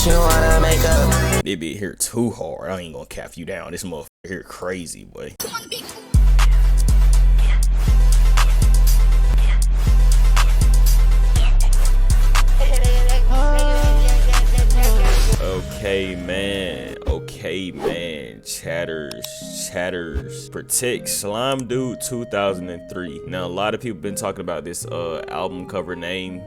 she wanna make up. They be here too hard. I ain't gonna cap you down. This motherfucker here crazy, boy. Okay, man. Chatters. Protect Slimedude2003. Now, a lot of people been talking about this album cover name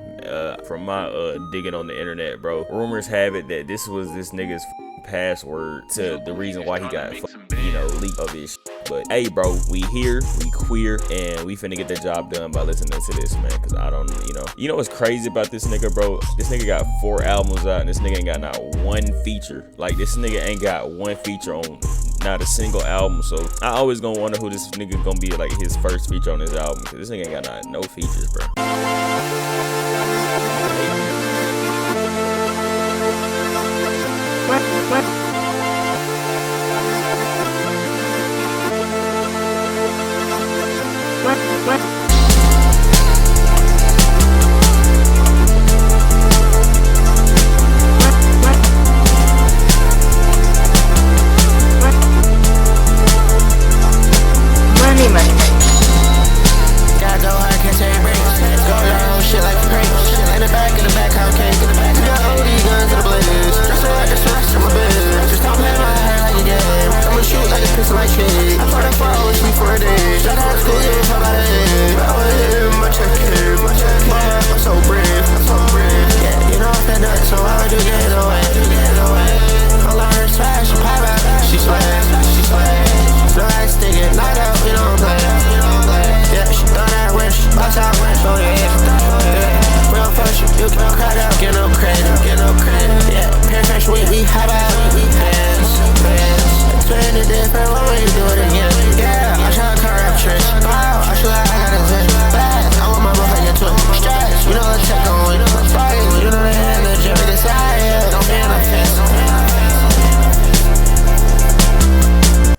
from my digging on the internet, bro. Rumors have it that this was this nigga's password to the reason why he got, leaked of his shit. But hey, bro, we here, we queer, and we finna get the job done by listening to this, man. Cause I don't, you know what's crazy about this nigga, bro? This nigga got 4 albums out, and this nigga ain't got not one feature. Like, this nigga ain't got one feature on not a single album. So I always gonna wonder who this nigga gonna be, like, his first feature on his album. Cause this nigga ain't got no features, bro.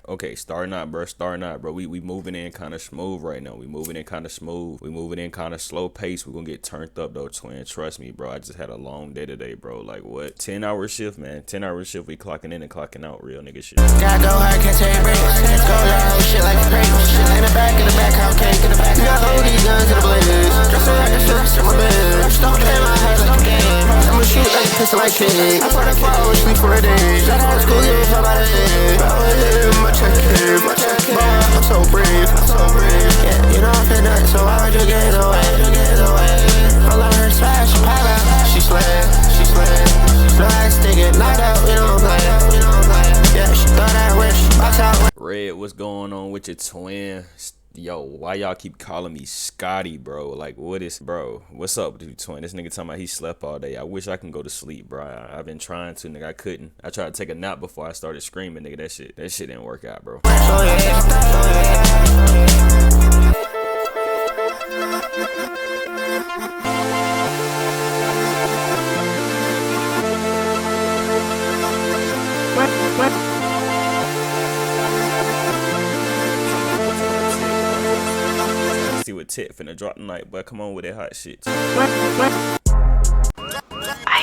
Okay, starting out, bro. We moving in kind of smooth right now. We moving in kind of slow pace. We're gonna get turned up though, twin. Trust me, bro. I just had a long day today, bro. Like, what? 10-hour shift, man. 10-hour shift. We clocking in and clocking out, real nigga shit. Gotta go hard, can't take breaks. Go loud, shit like a break. In the back, how cake in the back. You got all these guns in the blazers. Dress like a /𝒔𝒊𝒏𝒆𝒔. Don't play my head like a game. I'ma shoot like a pistol like shit. I put a 4 hours sleep for a day. Shout out to school, yeah, how about it? My check here, my check here. I'm so brave. Yeah, you know I'm finna nut, so why would you get away? I love her smash, she pop out. She slay. No ass nigga, knocked out, we don't play. Yeah, she thought I wish, box out. Red, what's going on with your twin? Yo, why y'all keep calling me Scotty, bro? Like, bro? What's up with you, twin? This nigga talking about he slept all day. I wish I can go to sleep, bro. I've been trying to, nigga. I couldn't. I tried to take a nap before I started screaming, nigga. That shit didn't work out, bro. See what Tit finna drop tonight, boy. Come on with that hot shit. I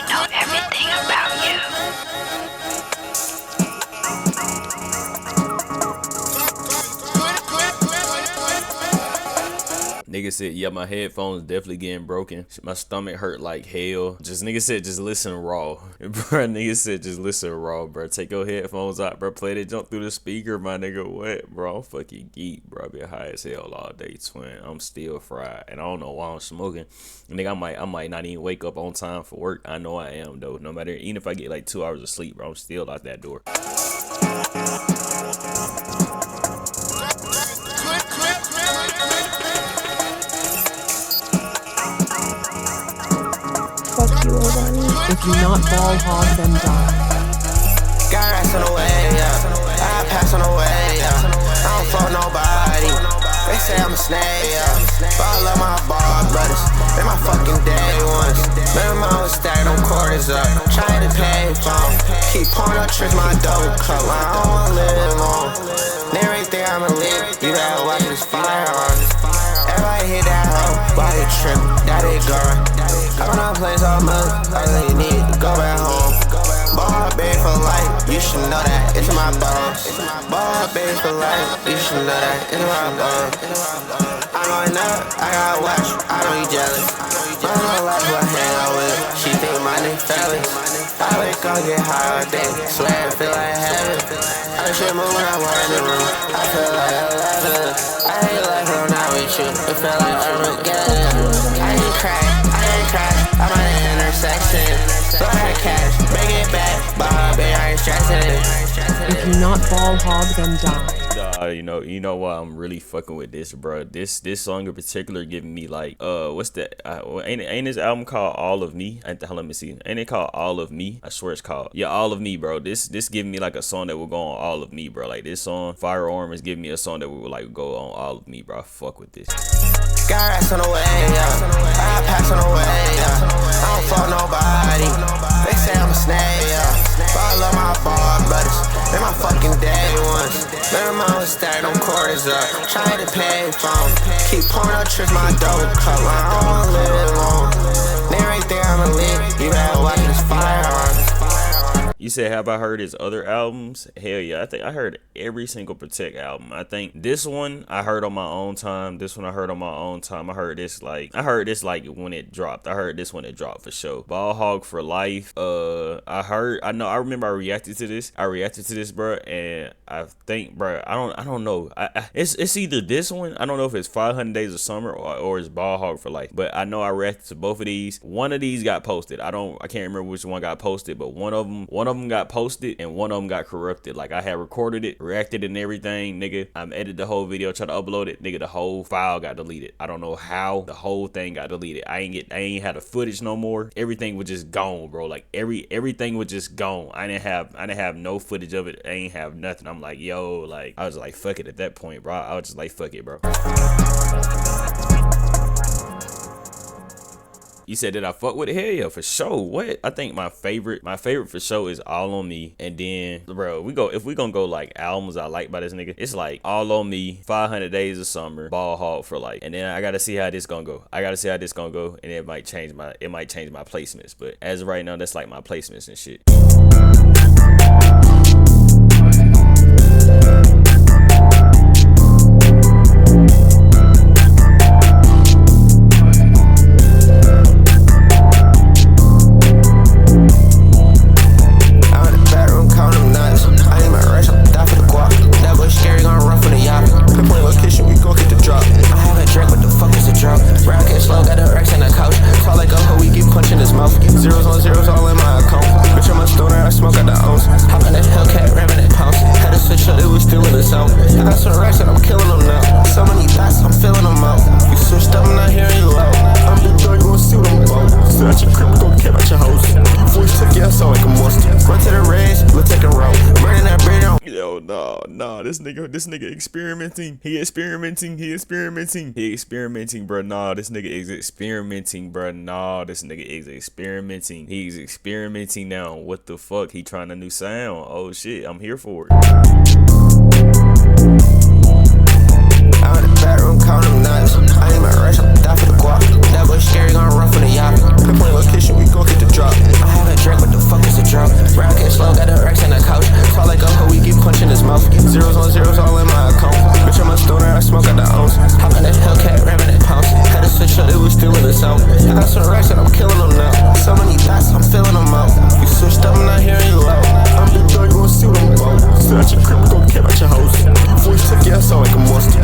know everything about you. Nigga said, yeah, my headphones definitely getting broken. My stomach hurt like hell. Nigga said, just listen raw. Bro, nigga said, just listen raw, bro. Take your headphones out, bro. Play that jump through the speaker, my nigga. What, bro? I'm fucking geek, bro. I been high as hell all day, twin. I'm still fried. And I don't know why I'm smoking. Nigga, I might not even wake up on time for work. I know I am, though. No matter, even if I get like 2 hours of sleep, bro, I'm still out that door. If you not ball hog, then die. Got rats on the way, yeah. I pass on the way, yeah. I don't fuck nobody. They say I'm a snake, yeah. But I love my ball brothers. They my fucking day ones. Man, I was stacking them quarters up. Trying to pay phone. Keep pouring up tricks, my dope cup. I don't wanna live long. They right there, I'ma live. You gotta watch this fire on. Everybody hit that hoe. Body trip, that ain't gone. I don't know plays all month. I really need to go back home. my bones. Ball baby for life, you should know that. It's my bones. I know enough, I got watch, I know you jealous. I don't like who I hang out with, she think my nigga fellas. I wake up, get high all day, swear I feel like heaven. I shit move when I walk in the room, I feel like 11. I ain't like when I'm not with you, it felt like Armageddon. I ain't cry, I'm at the intersection. Blow that cash, bring it back, but baby, I ain't stressing. If you not ball hog, then die. You know why I'm really fucking with this, bro. This song in particular giving me like, what's that? Ain't this album called All of Me? Let me see. Ain't it called All of Me? I swear it's called. Yeah, All of Me, bro. This giving me like a song that will go on All of Me, bro. Like this song, Firearm, is giving me a song that will like go on All of Me, bro. I fuck with this. Got rats on the way, yeah. I pass on the way, yeah. I don't fuck nobody. They say I'm a snake, yeah. But I love my bar brothers. They're my fucking day ones. Better mom was stack them quarters up. Trying to pay phone. Keep pouring up tricks, my dope cup. I don't wanna live long. They right there, I'ma live. You better watch this firearm. You said, have I heard his other albums? Hell yeah, I think I heard every single Protect album. I think this one I heard on my own time. This one I heard on my own time. I heard this like when it dropped. I heard this when it dropped for sure. Ball Hog for Life. I remember I reacted to this, bro, and I think, bro, I don't know. It's either this one. I don't know if it's 500 Days of Summer or it's Ball Hog for Life. But I know I reacted to both of these. One of these got posted. I can't remember which one got posted, but one of them got posted and one of them got corrupted. Like I had recorded it, reacted and everything, nigga. I edited the whole video, tried to upload it, nigga. The whole file got deleted. I don't know how the whole thing got deleted. I ain't had the footage no more. Everything was just gone, bro. Like everything was just gone. I didn't have no footage of it. I ain't have nothing. I'm like, yo, like I was like, fuck it at that point, bro. I was just like, fuck it, bro. You said, did I fuck with it? Hell yeah, for sure. What? I think my favorite for sure is All on Me. And then, bro, if we gonna go like albums I like by this nigga, it's like All on Me, 500 Days of Summer, Ball Hog for Life. And then I gotta see how this gonna go. And it might change my placements. But as of right now, that's like my placements and shit. Zeros on zeros all in my account. Bitch, I'm a stoner, I smoke at the ounce. Hop in that Hellcat, ramming that pounce. Had to switch up, it was still in the sound. I got some racks and I'm killing them now. So many dots, I'm filling them out. You switched up, I'm not hearing you out. I'm the dog, you gon' see what I'm about. Sit at your crib, gon' camp at your house. You voice took your ass out like a monster. Run to the range, we'll take a route. Burning that bread out. Yo, nah, this nigga experimenting. He experimenting, bro. Nah, this nigga is experimenting, bro. Nah, this nigga is experimenting. He's experimenting now. What the fuck? He trying a new sound. Oh shit, I'm here for it. I'm in the bedroom, counting them nuts. I ain't my rush, I'm die for the guap. That boy scary, gonna run from the yacht. Pinpoint location, we gon' get the drop. I have a drink, what the fuck is a drop? Rocket slow, got the racks on the couch. Fall like a hoe, we keep punching his mouth. Zeros on zeros all in my account. Bitch, I'm a stoner, I smoke at the ounce. Hop in that Hellcat, ramming that pounce. Had to switch up, it was still in the sound. I got some racks and I'm killing them now. So many dots, I'm filling them out. You switched up, I'm not hearing you out. I'm the dog, you gon' see what I'm about. Sit at your crib, gon' camp at your house. You voice took your ass out like a monster.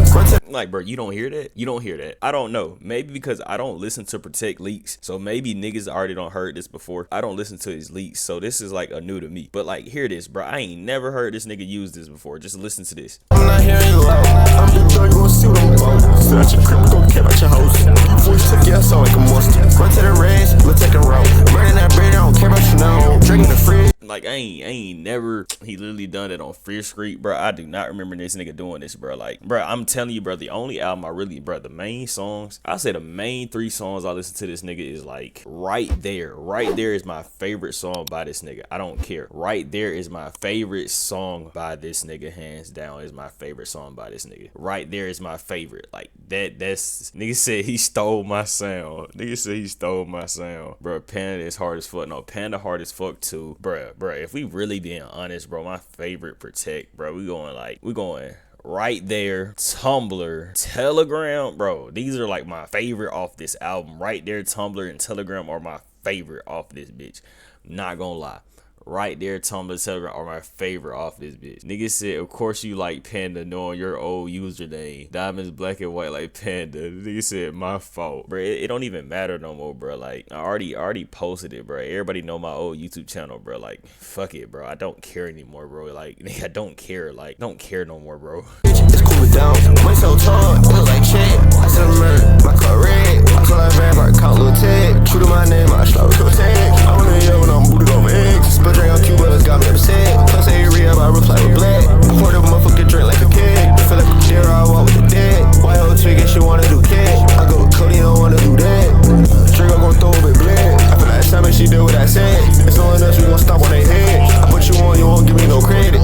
Like, bro, you don't hear that? You don't hear that. I don't know. Maybe because I don't listen to Protect leaks. So maybe niggas already don't heard this before. I don't listen to his leaks. So this is like a new to me. But like, hear this, bro. I ain't never heard this nigga use this before. Just listen to this. I'm not hearing you out. I'm the dog, you gon' see what I'm about. Sit at your crib, gon' camp at your house. You voice took your ass out like a monster. Run to the range, we'll take a route. Burning that bread, I don't care about you now. Drinking the fridge. Like, I ain't never, he literally done it on Fear Street, bro. I do not remember this nigga doing this, bro. Like, bro, I'm telling you, bro, the only album I really, bro, the main songs, I say the main 3 songs I listen to this nigga is like Right There. Right There is my favorite song by this nigga. I don't care. Right There is my favorite song by this nigga. Hands down is my favorite song by this nigga. Right There is my favorite. Like, that's, nigga said he stole my sound. Nigga said he stole my sound. Bro, Panda is hard as fuck. No, Panda hard as fuck too. Bruh, if we really being honest, bro, my favorite Protect, bro, we going right there. Tumblr, Telegram, bro, these are like my favorite off this album. Right there, Tumblr and Telegram are my favorite off this bitch. Not gonna lie. Right there, Tumblr, Telegram are my favorite off this bitch. Nigga said, of course you like Panda knowing your old username. Diamonds black and white like Panda. Nigga said, my fault. Bro, it don't even matter no more, bro. Like, I already posted it, bro. Everybody know my old YouTube channel, bro. Like, fuck it, bro. I don't care anymore, bro. Like, nigga, I don't care. Like, don't care no more, bro. It's cool down. Money so tall, it look like shit. I said I'm murdered, my car red. I feel like vampire, count little tag. True to my name, I slow to tag. I wanna yell when I'm booted over eggs. Spill drink on Cuba, it's got me upset. Plus a re-up, I reply with black. I poured a motherfucking drink like a kid. Feel like a deer, I walk with the dead. Why old twig, she wanna do cat. I go with Cody, don't wanna do that. Drink, I'm gon' throw a bit black. I feel like Simon, she did what I said. It's no one else, we gon' stop on they head. I put you on, you won't give me no credit.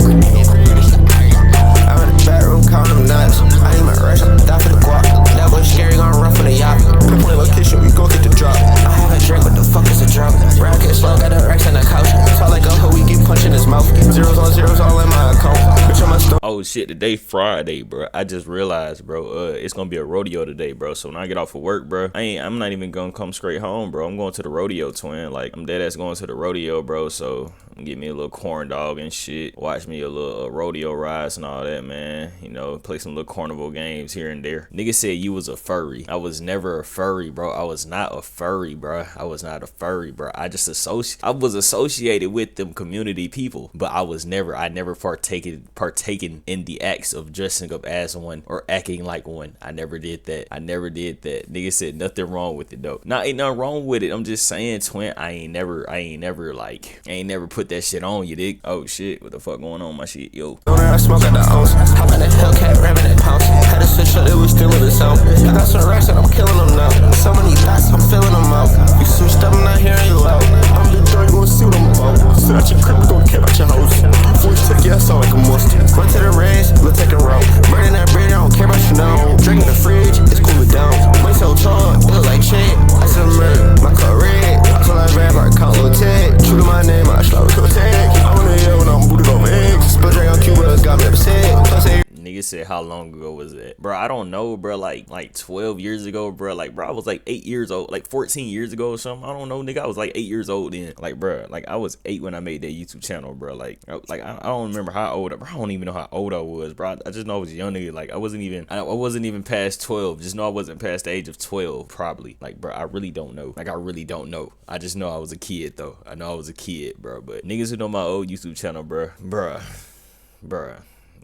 I'm in the back room counting them nuts. I ain't my rush, I'm die for the guap. That boy scary, gon' run for the yacht. Pinpoint location, we gon' get the drop. I have a drink, what the fuck is a drop? Rocket slow, got the racks on the couch. Talk like a hoe, we keep punching his mouth. Zeros on zeros all in my account. Bitch, on my stuff. Oh shit, today Friday, bro. I just realized, bro, it's gonna be a rodeo today, bro. So when I get off of work, bro, I'm not even gonna come straight home, bro. I'm going to the rodeo, twin. Like, I'm dead ass going to the rodeo, bro. So get me a little corn dog and shit. Watch me a little rodeo rides and all that, man. You know, play some little carnival games here and there. Nigga said you was a furry. I was never a furry, bro. I was not a furry, bro. I was not a furry, bro. I was associated with them community people, but I never partaken in the acts of dressing up as one or acting like one. I never did that. Nigga said nothing wrong with it though. Ain't nothing wrong with it. I'm just saying, twin, I ain't never put that shit on, you dig? Oh shit, what the fuck going on my shit, yo? I smoke at the ounce. Hop in the Hellcat, ramming that pounce. Had to switch up, it was still in the sound. I got some racks and I'm killing them now. So many thoughts, I'm filling them out. You switched up, I'm not hearing you out. I'm big dog, you gon' see what I'm about. Sit out your crib, we gon' care about your house. Voice took you, I sound like a monster. Run to the range, let's take a route. Burning that bread, I don't care about you now. Drinking the fridge, it's cooling down. Money so tall, it look like shit. I said I'm murdered, my car red. I feel like vampire, count little tag. True to my name, I slow to tag. I wanna yell when I'm booted over eggs. Spill drink on Cuba, it's got me upset. Plus a Nigga said, how long ago was that? Bro, I don't know, bro. Like 12 years ago, bro. Like, bro, I was like 8 years old. Like 14 years ago or something. I don't know, nigga. I was like 8 years old then. Like, bro, like I was 8 when I made that YouTube channel, bro. Like I don't remember how old. Bro, I don't even know how old I was, bro. I just know I was a young nigga. Like I wasn't even past 12. Just know I wasn't past the age of 12, probably. Like, bro, I really don't know. Like, I really don't know. I just know I was a kid though. I know I was a kid, bro. But niggas who know my old YouTube channel, bro.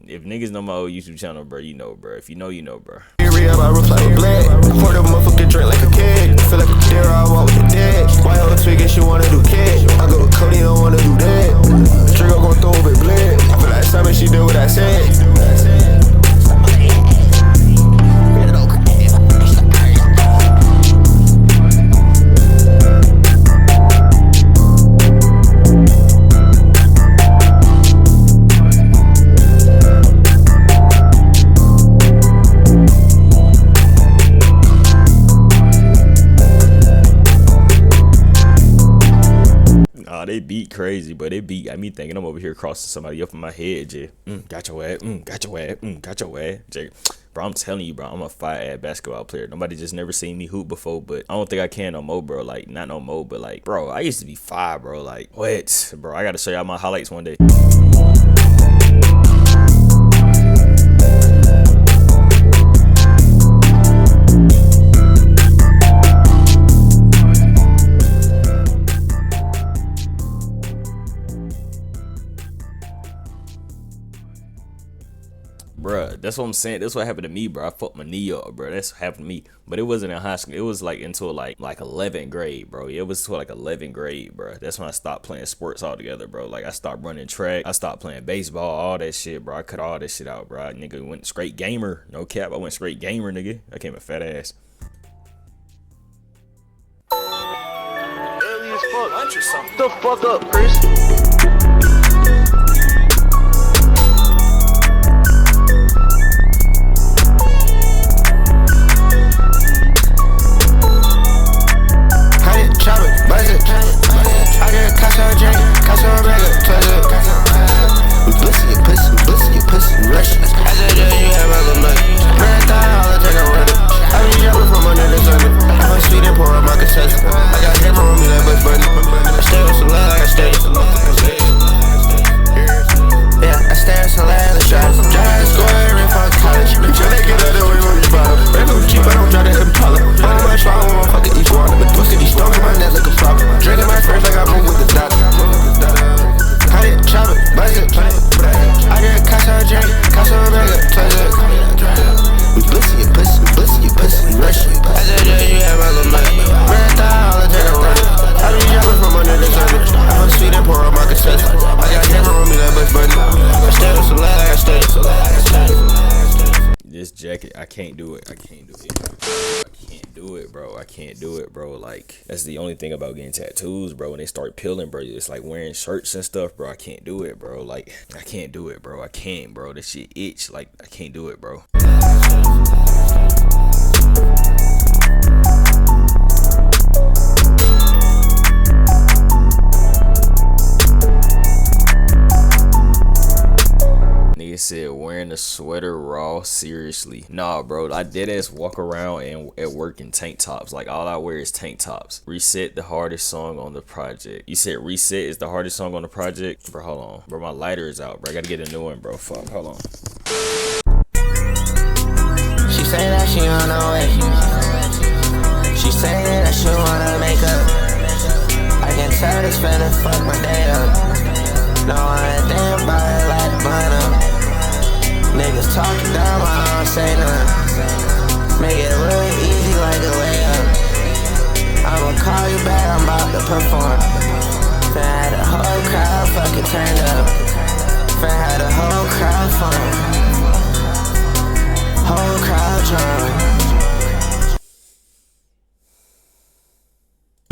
If niggas know my old YouTube channel, bro, you know, bro. If you know, you know, bro. re-up, I reply with black. I poured a motherfucking drink like a kid. Feel like a deer, I walk with the dead. Why old twig, she wanna do cat. I go with Cody, don't wanna do that. Drink, I'm gon' throw a bit black. I feel like Simon, she did what I said. They beat crazy, but they beat got me thinking I'm over here crossing somebody up in my head, Jay. Got your ass, got your ass, got your ass, Jay. Bro, I'm telling you, bro, I'm a fire-ass basketball player. Nobody just never seen me hoop before, but I don't think I can no more, bro. Like, not no more, but like, bro, I used to be fire, bro. Like, what? Bro, I gotta show y'all my highlights one day. Bruh, that's what I'm saying. That's what happened to me, bro. I fucked my knee up, bro. That's what happened to me. But it wasn't in high school. It was like until like 11th grade, bro. It was until like 11th grade, bro. That's when I stopped playing sports altogether, bro. Like I stopped running track. I stopped playing baseball, all that shit, bro. I cut all that shit out, bro. Nigga went straight gamer. No cap. I went straight gamer, nigga. I came a fat ass. The fuck up, Chris. I get cash out drink, cash out regular, I can't do it. I can't do it. I can't do it, bro. I can't do it, bro. Like, that's the only thing about getting tattoos, bro. When they start peeling, bro, it's like wearing shirts and stuff, bro. I can't do it, bro. Like, I can't do it, bro. I can't, bro. That shit itch. Like, I can't do it, bro. Nigga said wearing a sweater raw, seriously. Nah, bro, I deadass walk around and at work in tank tops. Like, all I wear is tank tops. Reset, the hardest song on the project. You said Reset is the hardest song on the project? Bro, hold on. Bro, my lighter is out, bro. I gotta get a new one, bro. Fuck, hold on. She say that she on her way. She say that she wanna make up. I can tell this finna fuck my day up. No, I ain't thinking about it like 𝕬𝕬𝕚𝕚. Niggas talking down, but I don't say nothing. Make it really easy like a layup. I'ma call you back, I'm about to perform. Finna had the whole crowd fucking turned up. Finna had the whole crowd fun. Whole crowd drunk.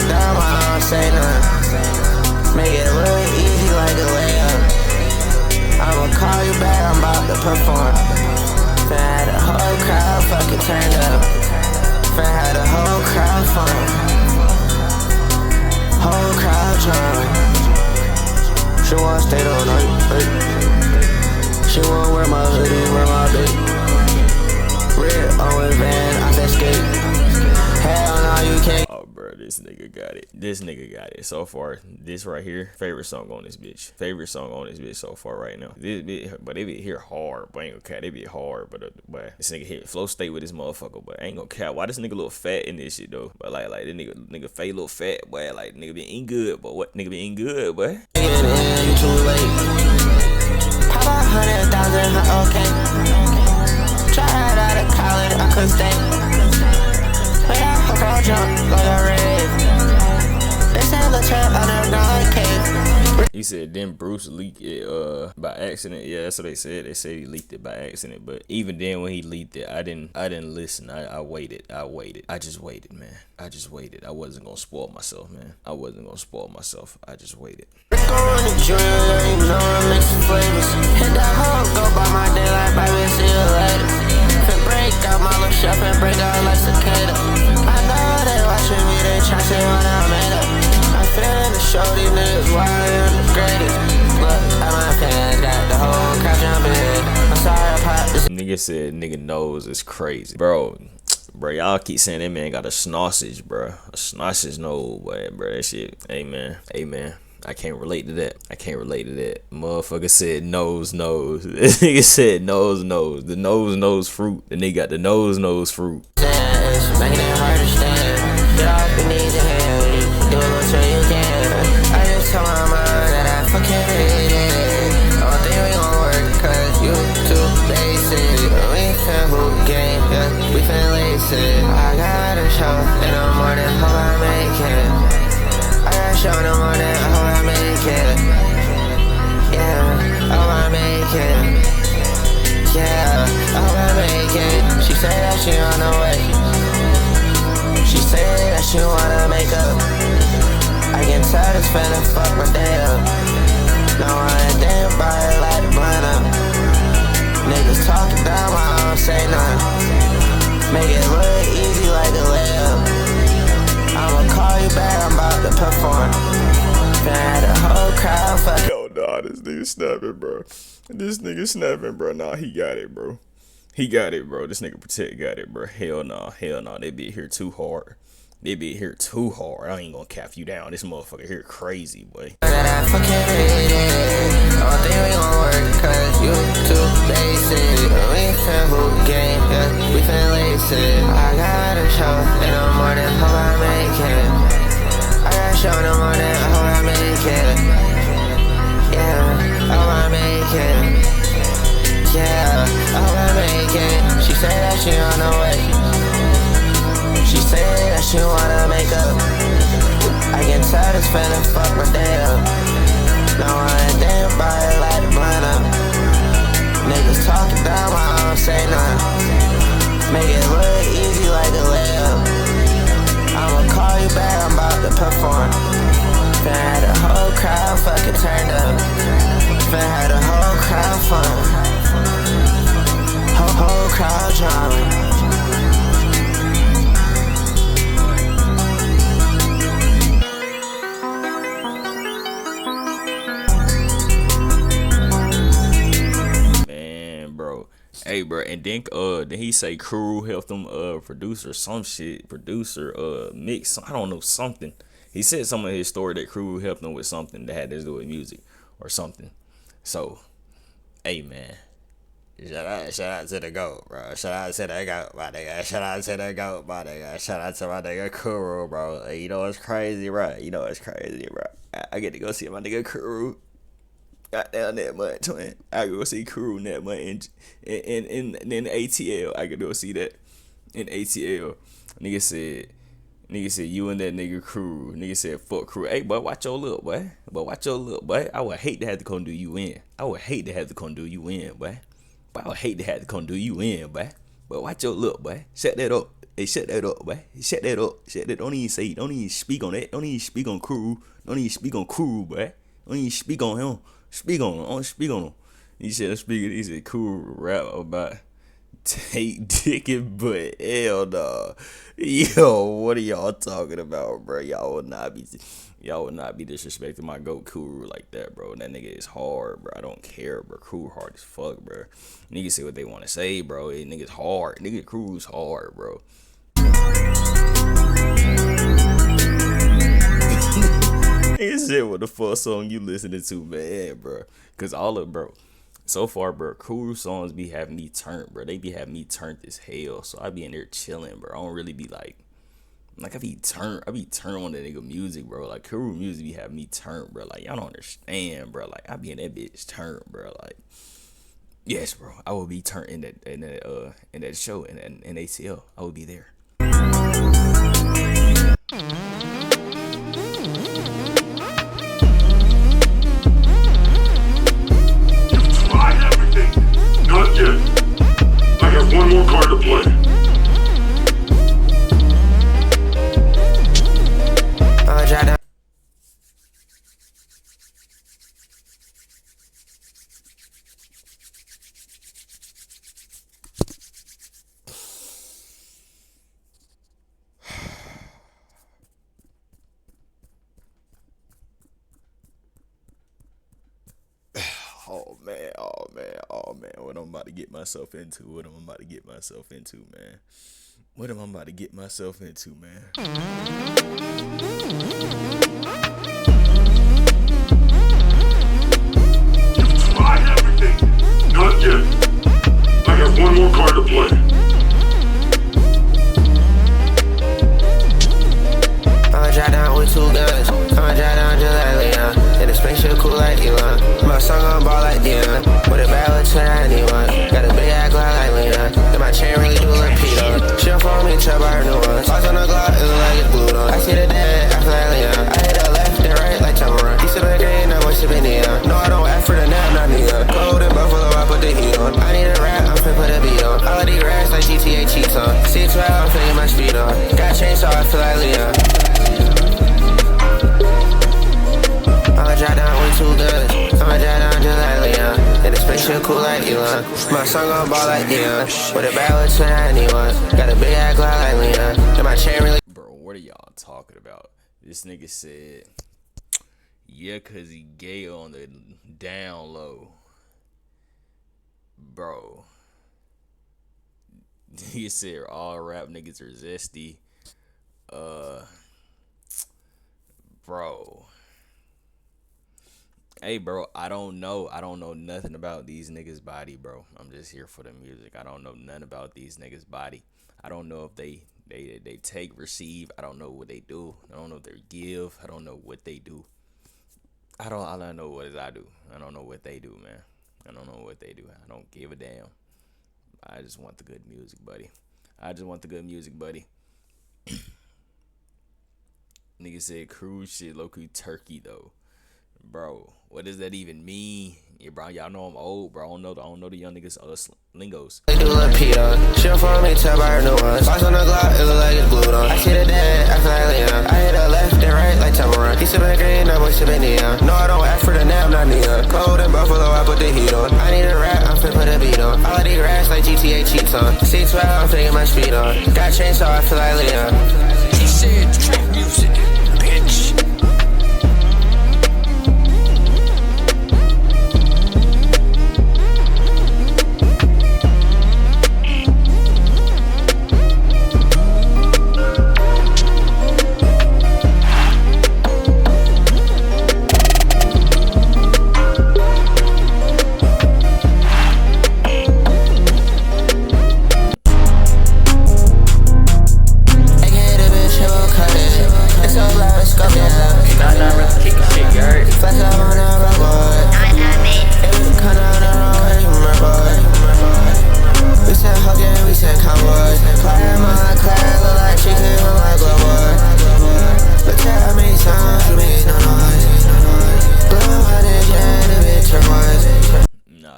Down, but I don't say nothing. Make it really easy like a layup. I'ma call you back, I'm about to perform. Finna had the whole crowd fucking turned up. Finna had the whole crowd fun. Whole crowd drunk. She wanna stay the night. She wanna wear my hoodie, wear my bait. Red Owen van, I said skate. Hell no, you can't. Oh, bro, this nigga got it. This nigga got it. So far, this right here, favorite song on this bitch. Favorite song on this bitch so far right now. This bitch, but they be here hard. But I ain't gonna cap, they be hard. But this nigga hit flow state with this motherfucker. But I ain't gonna cap. Why this nigga little fat in this shit though? But like this nigga fake little fat, boy. Like nigga be eating good, but what nigga be eating good, boy? You too late. Pop 100,000, okay. Tried out of college, I couldn't stay. But I hope I'll jump like a rave. They said the trap underground cave. He said then Bruce leaked it by accident. Yeah, that's what they said. They said he leaked it by accident. But even then when he leaked it, I didn't listen. I waited. I just waited, man. I just waited. I wasn't gonna spoil myself, man. I wasn't gonna spoil myself. I just waited. Going to join, you know I make some flavors. Hit that hoe, go by my day like baby, see you later. Fin break out my little chef and break out like cicada. I know they watching me, they try to say what I made up. I'm feeling to show these niggas why I am the greatest. Look at my fans, got the whole crowd jumping. I'm sorry I popped this. Nigga said nigga nose is crazy. Bro, y'all keep saying that man got a sausage, bro. A sausage nose, boy, bro. That shit, amen. I can't relate to that. Motherfucker said nose. This nigga said nose. The nose fruit. The nigga got the nose fruit. Making it hard to stand. Get off your knees and hands. Do a little so you can. I just tell my mind that I fucking hate it. I don't think we gon' work cause you too basic. We finna hoop game, yeah, we finna lace it. I got a show in the morning, hope I make it. I got a show in the morning, I hope I make it. Yeah, I hope I make it. Yeah, I hope I make it. She say that she on her way. She say that she wanna make up. I can tell this finna fuck my day up. No, I ain't thinking about it like 𝕬𝕬𝕚𝕚. Niggas talking down, but I don't say nothing. Make it really easy like a layup. I'ma call you back, I'm about to perform. Finna had the whole crowd fucking. Yo, nah, this nigga snapping, bro. Nah, he got it, bro. This nigga Protect got it, bro. Hell nah. They be here too hard. I ain't gonna cap you down. This motherfucker here crazy, boy. That I fucking hate it. I don't think we gon' work cause you too basic. We finna hoop game, yeah, we finna lace it. I got a show in the morning, hope I make it. I got a show in the morning, I hope I make it. Yeah, I hope I make it. Yeah, I hope I make it. She say that she on her way. She say that she wanna make up. I can tell this finna fuck my day up. No, I ain't thinking about it like 𝕬𝕬𝕚𝕚. Niggas talking down, but I don't say nothing. Make it look easy like a layup. I'ma call you back, I'm about to perform. Finna have the whole crowd fucking turned up. Finna have the whole crowd fun. Whole crowd drunk. Hey, bro, and then he say Crew helped him produce or some shit, mix, I don't know, something. He said some of his story that Crew helped him with something that had to do with music or something. So, hey man, shout out to the GOAT, bro. Shout out to the GOAT, my nigga. Shout out to the GOAT, my nigga. Shout out to my nigga Crew, bro. Like, you know what's crazy, right? You know what's crazy, bro. I get to go see my nigga Crew. Goddamn that much, twin. I go see Crew that much in ATL. I could go see that in ATL. Nigga said you and that nigga Crew. Nigga said fuck Crew. Hey, boy, watch your look, boy. But watch your look, boy. I would hate to have to come do you in. I would hate to have to come do you in, boy. But I would hate to have to come do you in, boy. But watch your look, boy. Shut that up. Hey, shut that up, boy. Shut that up. Shut that. Don't even speak on that. Don't even speak on Crew. Don't even speak on Crew, boy. Don't even speak on him. Speak on him. Don't speak on him. He said, he said, Cool rap about take dick and butt. Hell no. Yo, what are y'all talking about, bro? Y'all would not be disrespecting my GOAT Cool like that, bro. That nigga is hard, bro. I don't care, bro. Cool hard as fuck, bro. Niggas say what they want to say, bro. Niggas hard. Nigga Cool's hard, bro. He said, what the fuck song you listening to, man, bro? Cause all of, bro, so far, bro, Cool songs be having me turned, bro. They be having me turned as hell. So I be in there chilling, bro. I don't really be like I be turned on that nigga music, bro. Like Cool music be having me turned, bro. Like y'all don't understand, bro. Like I be in that bitch turned, bro. Like yes, bro. I will be turned in that show in ACL. I will be there. Not yet. I have one more card to play. Oh man, what I'm about to get myself into, man? What am I about to get myself into, man? You've tried everything. Not yet. I have one more card to play. I'ma drive down with 2 guns. I'ma drive down just like Leon. And the spaceship cool like Elon. My son gon' ball like Dion. With a bad with 21. Got a big ass glide like Leon. And my chain really do look Peter. She'll follow me, tell by her new ones. Lost on the Glock, it look like it's glued on. I see the dad, I feel like Leon. I hit the left and right like Tamara. He sippin' green, that boy sippin' neon. No, I don't ask for the nap, not neon. Cold in Buffalo, I put the heat on. I need a rap, I'm finna put a beat on. All of these rats like GTA cheats on. 612, I'm finna get my speed on. Got chain, so I feel like Leon. I'ma drive down with 2 guns. I'ma drive down just like Leon. And the spaceship cool like Elon. My son gon' ball like Dion. With a bad with 21. Got a big ass glide like Leon. And my chain really. Bro, what are y'all talking about? This nigga said, yeah, cause he gay on the down low. Bro. He said all rap niggas are zesty. Bro. Hey, bro, I don't know nothing about these niggas' body, bro. I'm just here for the music. I don't know nothing about these niggas' body. I don't know if they take, receive. I don't know what they do. I don't know if they give. I don't know what they do. All I know is I do. I don't know what they do, man. I don't know what they do. I don't give a damn. I just want the good music, buddy. Nigga said cruise shit low-key turkey though. Bro, what does that even mean? Yeah, bro, y'all know I'm old, bro. I don't know the young niggas lingos. They do a P.O. She'll for me, tell by her new ones. Box on the Glock, it look like it's glued on. I see the dad, I feel like Leon. I hit her left and right like Tamaran. He sippin' green, that boy sippin' neon. No, I don't ask for the nap, not neon. Cold in Buffalo, I put the heat on. I need a rap, I'm finna put a beat on. All of these rats like GTA cheats on. 612, I'm finna get my speed on. Got chainsaw, I feel like Leon. He said trap music, bitch.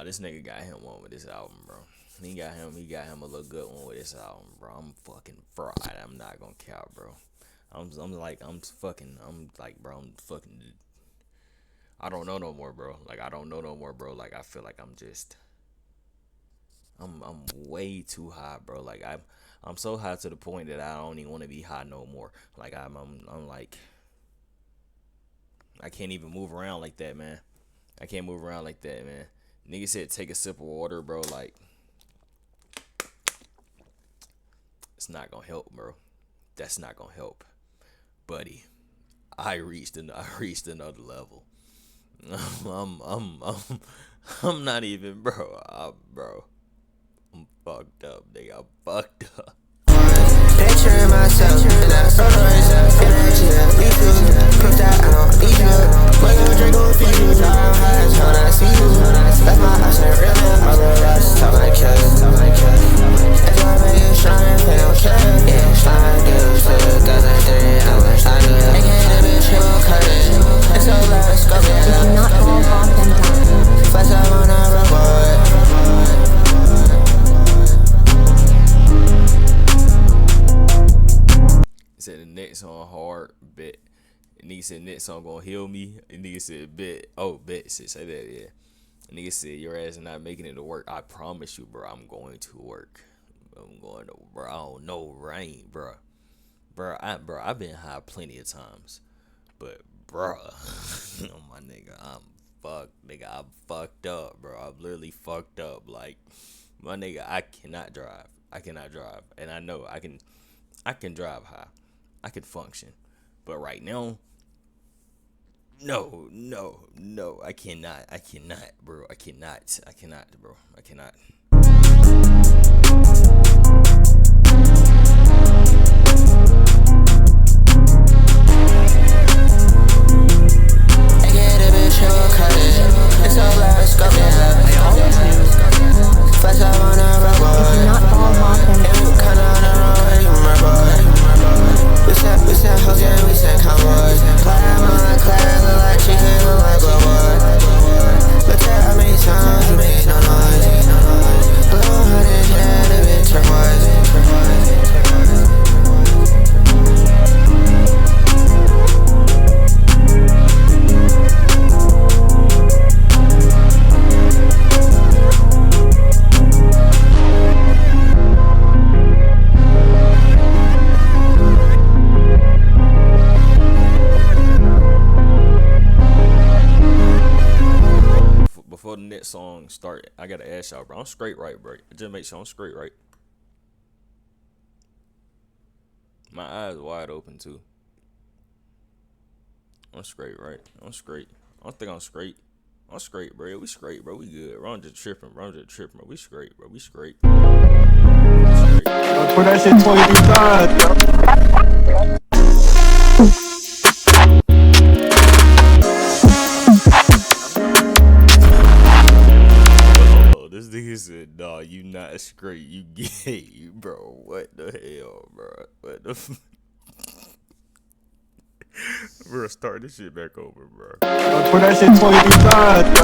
This nigga got him one with this album, bro. He got him a little good one with this album, bro. I'm fucking fried. I'm not gonna count, bro. I'm fucking. I don't know no more, bro. Like I don't know no more, bro. Like I feel like I'm way too high, bro. Like I'm so high to the point that I don't even want to be high no more. Like I'm like I can't even move around like that, man. I can't move around like that, man. Nigga said take a sip of water, bro. Like it's not gonna help, bro. That's not gonna help, buddy. I reached another level. I'm not even, bro. I'm fucked up, nigga. I'm fucked up. Picturing myself in that photo race, proof that I don't need you. When you drink on feed you, I'm high as hell, I see you. That's my house and real man, my little rocks, talk like killers. That's why I make you shine, they don't care. Yeah, Slimedude2003, I'm a Slimedude. They can't hit a bitch, you won't cut it. It's so loud, it's go get If you not ball hog, then die. Flash up on a reward. Said the next song hard, bet. Nigga said next song gonna heal me. And nigga said bet. Oh, bet. Say that, yeah. And nigga said your ass is not making it to work. I promise you, bro. I'm going to work. I'm going to, bro. I don't know rain, bro. I've been high plenty of times, but bro, my nigga, I'm fucked up, bro. I'm literally fucked up. Like my nigga, I cannot drive, and I know I can drive high. I can function, but right now, no, I cannot, bro. I cannot, bro. I cannot. I get a bitch, you will cut it. It's so loud, it's go get Flash up on a reward. If you not ball hog, then die. You kinda on the road, you my boy. We said hoes, yeah, we said convoys. Clad on clad, look like chicken, look like glowboy. Look at how many times you made no noise. Blue hooded, yeah, the bitch turquoise. Before the next song start, I gotta ask y'all, bro. I'm straight right, bro. Just make sure I'm straight right. My eyes wide open too. I'm straight right. I'm straight. I don't think I'm straight. I'm straight, bro. We straight, bro. We good. Bro, I'm just tripping, bro. We straight, bro. We straight. Put that shit 23 times. This nigga said, nah, you not straight, you gay, bro. What the hell, bro? What the bro, start this shit back over, bro. Put that shit 23 times.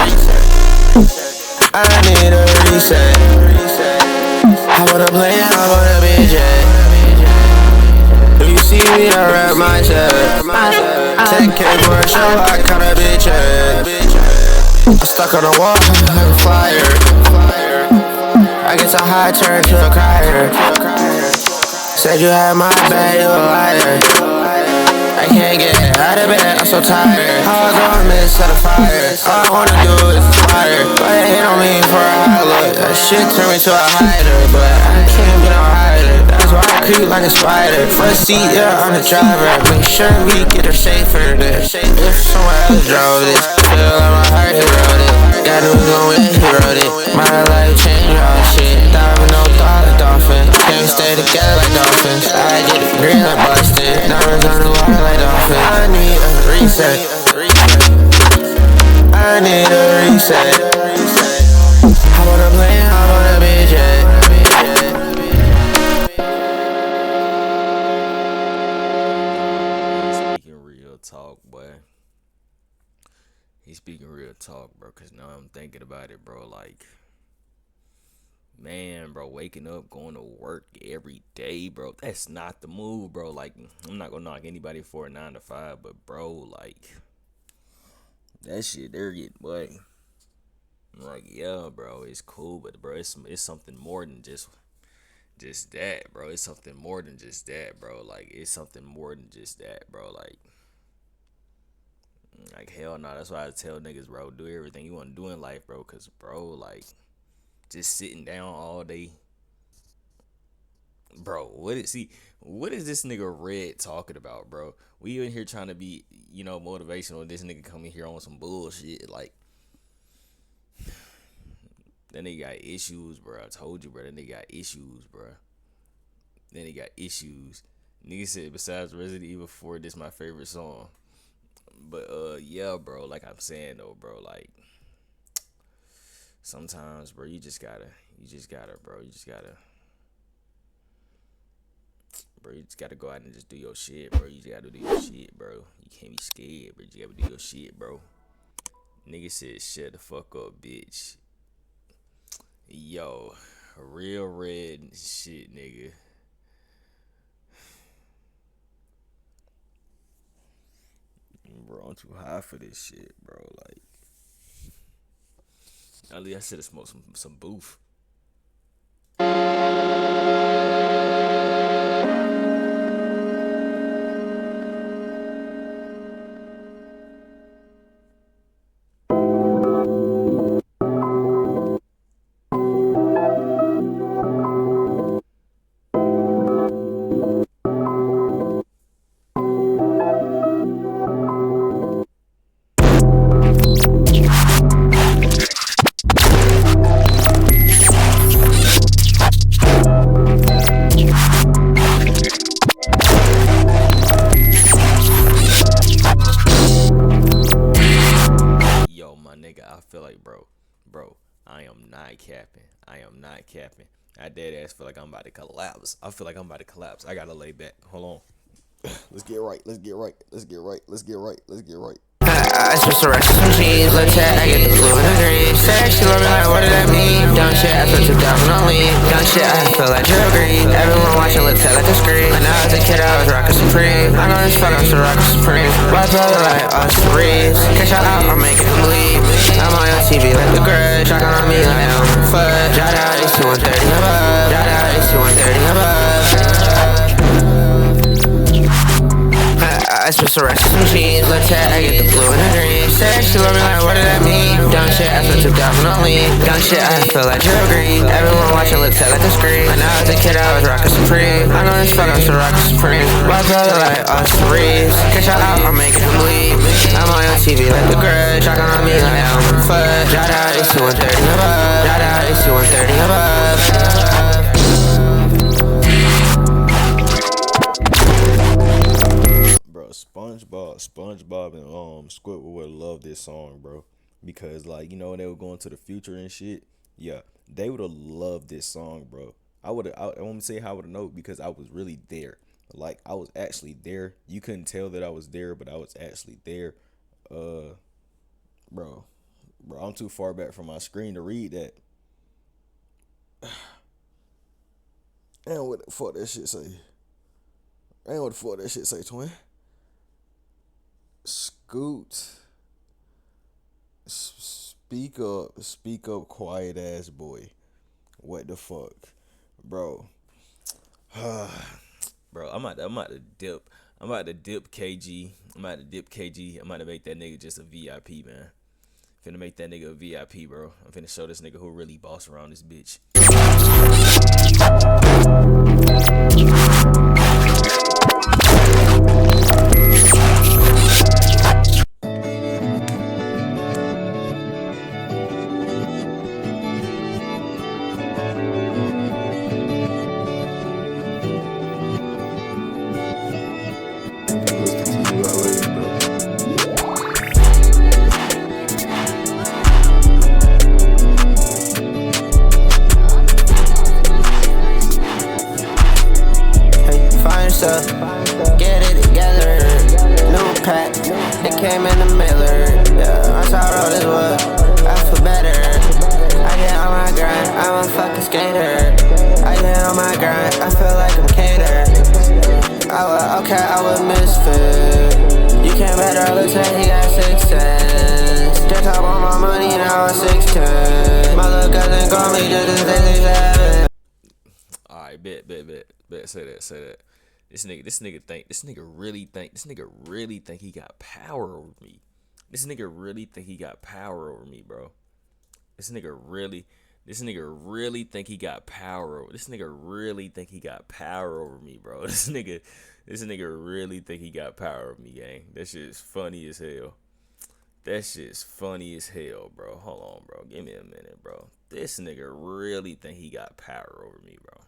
reset. I need a reset. I wanna play and I wanna be jet. If you see me, I rap my check. 10K for a show, I count a bitch I'm stuck on the wall like a flyer. I get so high, turn to a crier. Said you had my bag, you a liar. I can't get out of bed, I'm so tired. How I gonna miss at a fire? All I wanna do is inspire. But they hate on me for a high look. That shit turned me to a hider, but I can't be no hider. That's why I creep like a spider. First seat, yeah, I'm the driver. Make sure we get her safer there. If someone else drove this, feel like my heart, he wrote it. Got it was on it, he wrote it. My life changed all shit. Diving no thought like dolphin. Can't stay together like dolphins. I get the green like Boston. Diamonds on the water like dolphins. I need a reset. I need a reset. I wanna play, I wanna be jet. Speaking real talk, boy. He's speaking real talk, bro. Cause now I'm thinking about it, bro. Like, man, bro, waking up, going to work every day, bro. That's not the move, bro. Like, I'm not gonna knock anybody for a 9 to 5, but bro, like, that shit, they're getting, boy. Like, yeah, bro, it's cool, but bro, it's something more than just that, bro. It's something more than just that, bro. Like, it's something more than just that, bro. Like hell no. That's why I tell niggas, bro, do everything you want to do in life, bro. Cause bro, like, just sitting down all day, bro. What is this nigga Red talking about, bro? We in here trying to be, motivational. This nigga coming here on some bullshit, like. Then they got issues, bro. I told you, bro. Then they got issues, bro. Then they got issues. Nigga said, besides Resident Evil 4, this my favorite song. But yeah, bro. Like I'm saying though, bro. Like sometimes, bro, you just gotta, bro. You just gotta go out and just do your shit, bro. You just gotta do your shit, bro. You can't be scared, bro. You gotta do your shit, bro. Nigga said, shut the fuck up, bitch. Yo, real red shit, nigga. Bro, I'm too high for this shit, bro. Like, at least I should have smoked some booth. I dead ass feel like I'm about to collapse. I feel like I'm about to collapse. I gotta lay back. Hold on. Let's get right. I switched to rest some cheese, let's chat, I get the 𝕓𝒦𝕤𝕚𝕟𝕖𝕤𝕤. Say she love me like, what did that mean? Dumb shit, I feel 2003. Dumb shit, I feel like you'll agree. Everyone watching, let's tell like a screen. When I was a kid, I was rockin' Supreme. I know this fuck, I'm still rockin' Supreme. Watch brother like 𝕓𝒦𝕬𝕬𝕬. Catch y'all out, I'm making them bleed. I'm on your TV like the grudge. Talking on me like 𝕬𝕬𝕬𝕬. Shout out, it's 230 above. Shout out, it's 230 above. I switched to rest some cheese, let's chat, I get the 𝕓𝒦𝕬𝕬𝕬. Say she love me like, what did that mean? Dumb shit, I feel 2003. Dumb shit, I feel like you'll agree. Everyone watching, let's tell like a screen. When I was a kid, I was rockin' Supreme. I know this fuck, I'm still rockin' Supreme. Watch brother like 𝕬𝒦𝕬𝕬𝕬. Catch y'all out, I'm making them bleed. I'm on your TV like the grudge. Talking on me like 𝕬𝕬𝕬𝕬. Shout out, it's 230 above. Shout out, it's 230 above. SpongeBob and Squidward would love this song, bro, because like they were going to the future and shit. Yeah, they would have loved this song, bro. I won't say how I would have known because I was really there. Like I was actually there. You couldn't tell that I was there, but I was actually there. Bro, Bro, I'm too far back from my screen to read that. And what the fuck that shit say? And what the fuck that shit say, twin? Speak up, quiet ass boy. What the fuck, bro? Bro, I'm about to dip KG. I'm about to make that nigga just a VIP, man. Finna make that nigga a VIP, bro. I'm finna show this nigga who really boss around this bitch. Get it together, new pack, it came in the mailer. Yeah, once I roll this wood, I feel better. I get on my grind, I'm a fucking skater. I get on my grind, I feel like I'm catered. I was misfit. You can't better look at he got 6 cents. Just talk on my money, now I'm 6'10". My little cousin call me just 67. Alright, bet. Say that. This nigga really think he got power over me. This nigga really think he got power over me, bro. This nigga really think he got power over. This nigga really think he got power over me, bro. This nigga really think he got power over me, gang. That shit is funny as hell. Bro. Hold on, bro. Give me a minute, bro. This nigga really think he got power over me, bro.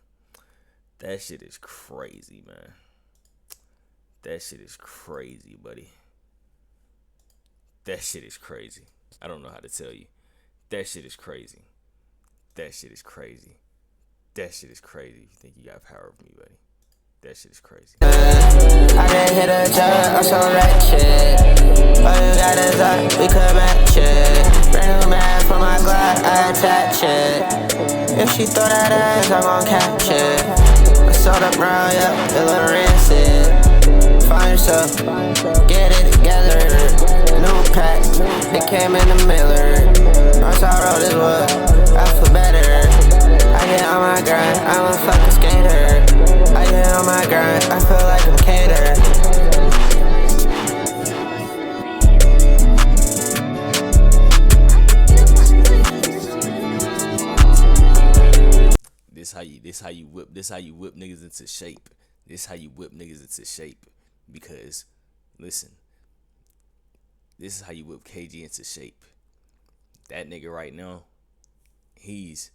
That shit is crazy, man. That shit is crazy, buddy. That shit is crazy. I don't know how to tell you. That shit is crazy. That shit is crazy. If you think you got power over me, buddy. That shit is crazy. I done hit a job, I'm so ratchet. All you got is up, we could match it. Brand new man for my Glock, I attach it. If she throw that ass, I'm gon' catch it. Soda brown, yeah, it look rancid. Find yourself, get it together. New pack, it came in the mailer. Once I roll this wood, I feel better. I get on my grind, I'm a fucking skater. I get on my grind, I feel like I'm catered. This how you whip niggas into shape. Because listen, this is how you whip KG into shape. That nigga right now, he's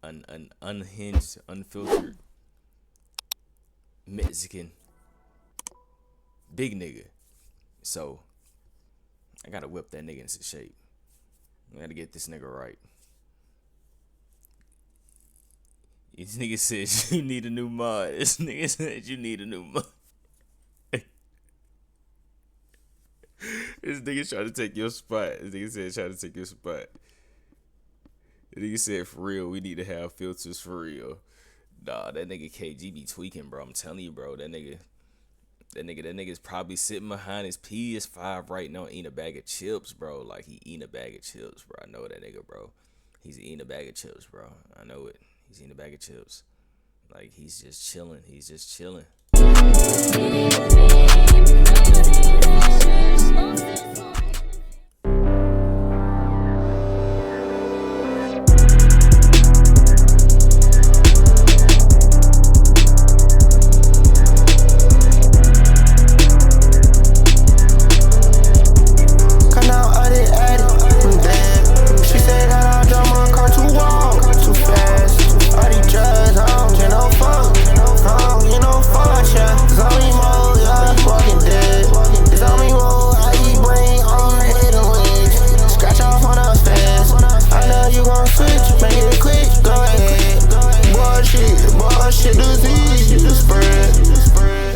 an unhinged, unfiltered Mexican big nigga. So I gotta whip that nigga into shape. I gotta get this nigga right. This nigga said you need a new mod. This nigga said you need a new mod. This nigga trying to take your spot. This nigga said for real, we need to have filters for real. Nah, that nigga KG be tweaking, bro. I'm telling you, bro. That nigga's probably sitting behind his PS5 right now eating a bag of chips, bro. Like he eating a bag of chips, bro. I know that nigga, bro. He's eating a bag of chips, bro. I know it. He's eating a bag of chips. Like, he's just chilling.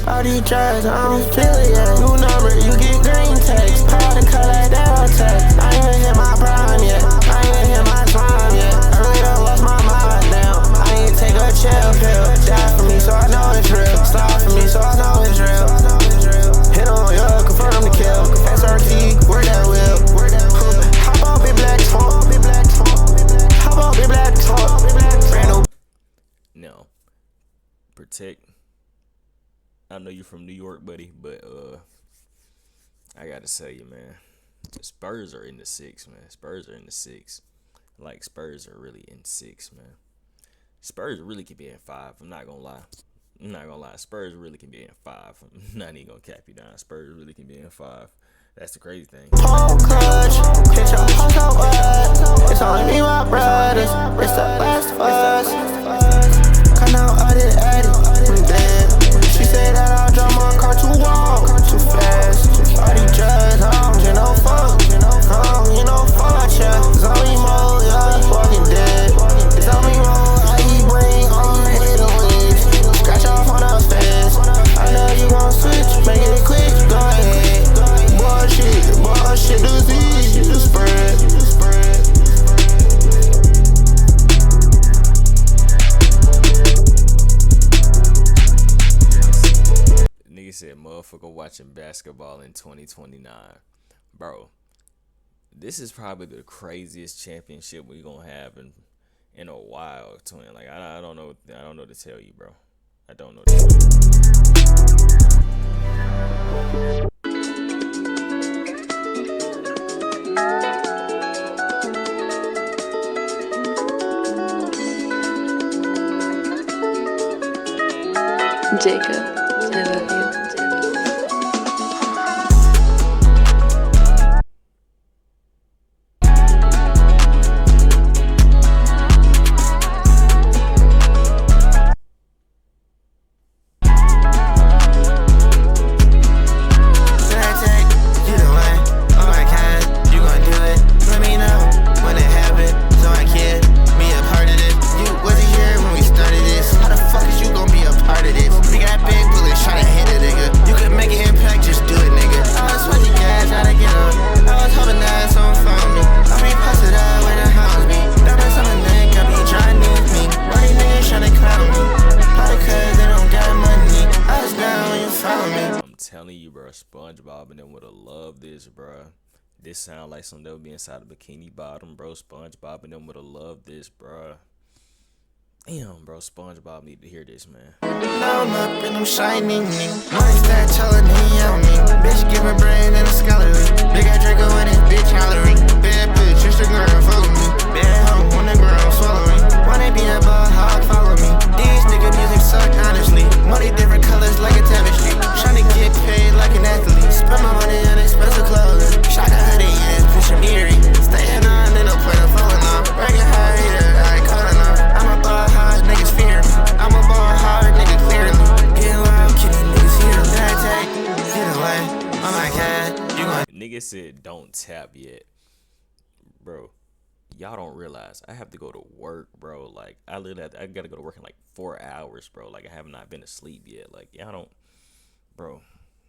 All these drugs, I don't feel it yet. New number, you get green text. Power to cut like that, I ain't even hit my prime yet. protect. I know you're from New York, buddy, but I gotta tell you, man, the Spurs are in the 6, man. Spurs are in the 6. Like, Spurs are really in 6, man. Spurs really could be in 5. I'm not gonna lie. Spurs really can be in 5. I'm not even gonna cap you down. Spurs really can be in 5. That's the crazy thing. Whole clutch, hit your hoes out west. It's only me, my brothers. It's the last of us. Come out, I did Addy. I'm dead. She said that I'll drive my car too long, too fast. All these drugs, you know, fuck. You know, fuck, yeah. Zombie mode, yeah. Walking dead. Zombie mode, I eat brain on hit the leaves. Scratch off on the face. I know you gon' switch, make it quick, go ahead. Bullshit, disease, the spread. Nigga said motherfucker watching basketball in 2029. Bro, this is probably the craziest championship we gonna have in a while, twin. Like, I don't know what to tell you, bro. I don't know what to tell you. Jacob, I love you. Telling you, bro, SpongeBob and them would have loved this, bro. This sound like something that would be inside a Bikini Bottom, bro. SpongeBob and them would have loved this, bro. Damn, bro, SpongeBob need to hear this, man. Now I'm up and I'm shining. Money start telling me on me. Bitch, give my brain and a scholarly. Big got Draco in it, bitch hollering. Bad bitch, just a girl, follow me. Bad hoe on the ground, swallowing. Wanna be a ball hog, follow me. These nigga music suck, honestly. Money different colors like a tapestry. Tryna get paid like an athlete. Spend my money on expensive clothes. Shot a hoodie and push a eerie. Staying on, then no point of falling off. Breaking high, yeah, I ain't calling off. I'm a ball hard, niggas fear me. I'm a ball hard, nigga clearly. Getting loud, killing niggas here. That get away. Oh my god, you gon' Nigga said don't tap yet. Bro, y'all don't realize I have to go to work, bro. Like, I gotta go to work in like 4 hours, bro. Like, I have not been asleep yet. Like, y'all don't, bro.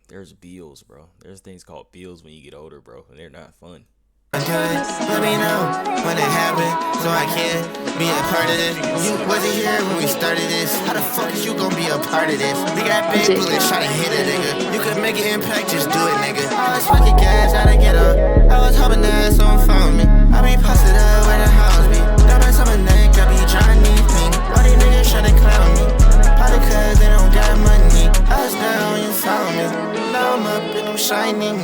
There's bills, bro. There's things called bills when you get older, bro, and they're not fun. let me know when it happened, so I can be a part of this. You wasn't here when we started this. How the fuck is you gonna be a part of this? We got big bullets, try to hit a nigga. You could make an impact, just do it, nigga. I was fucking gas, how to get up. I was hoping that someone found me. I be posted up where the house be. Diamonds on my neck, I be trying to need me. All these niggas trying to clown me. Probably cause they don't got money. I was down when you found me. Now I'm up and I'm shining.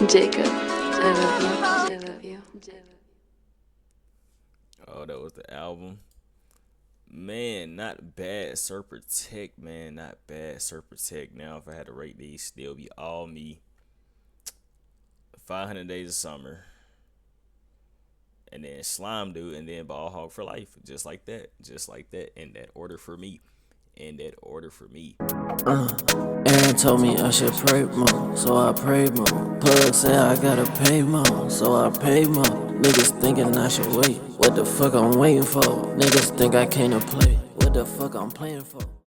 Jacob, I love you. I love you. Oh, that was the album. Man, not bad. 𝕬𝕬𝕚𝒚, man, not bad. 𝕬𝕬𝕚𝒚. Now, if I had to rate these, still be all me. 500 Days of Summer, and then Slimedude, and then Ball Hog for Life. Just like that. Just like that. In that order for me. In that order for me. Aaron told me I should pray more, so I prayed more. Plug said I gotta pay more, so I paid more. Niggas thinking I should wait. What the fuck I'm waiting for? Niggas think I can't play. What the fuck I'm playing for?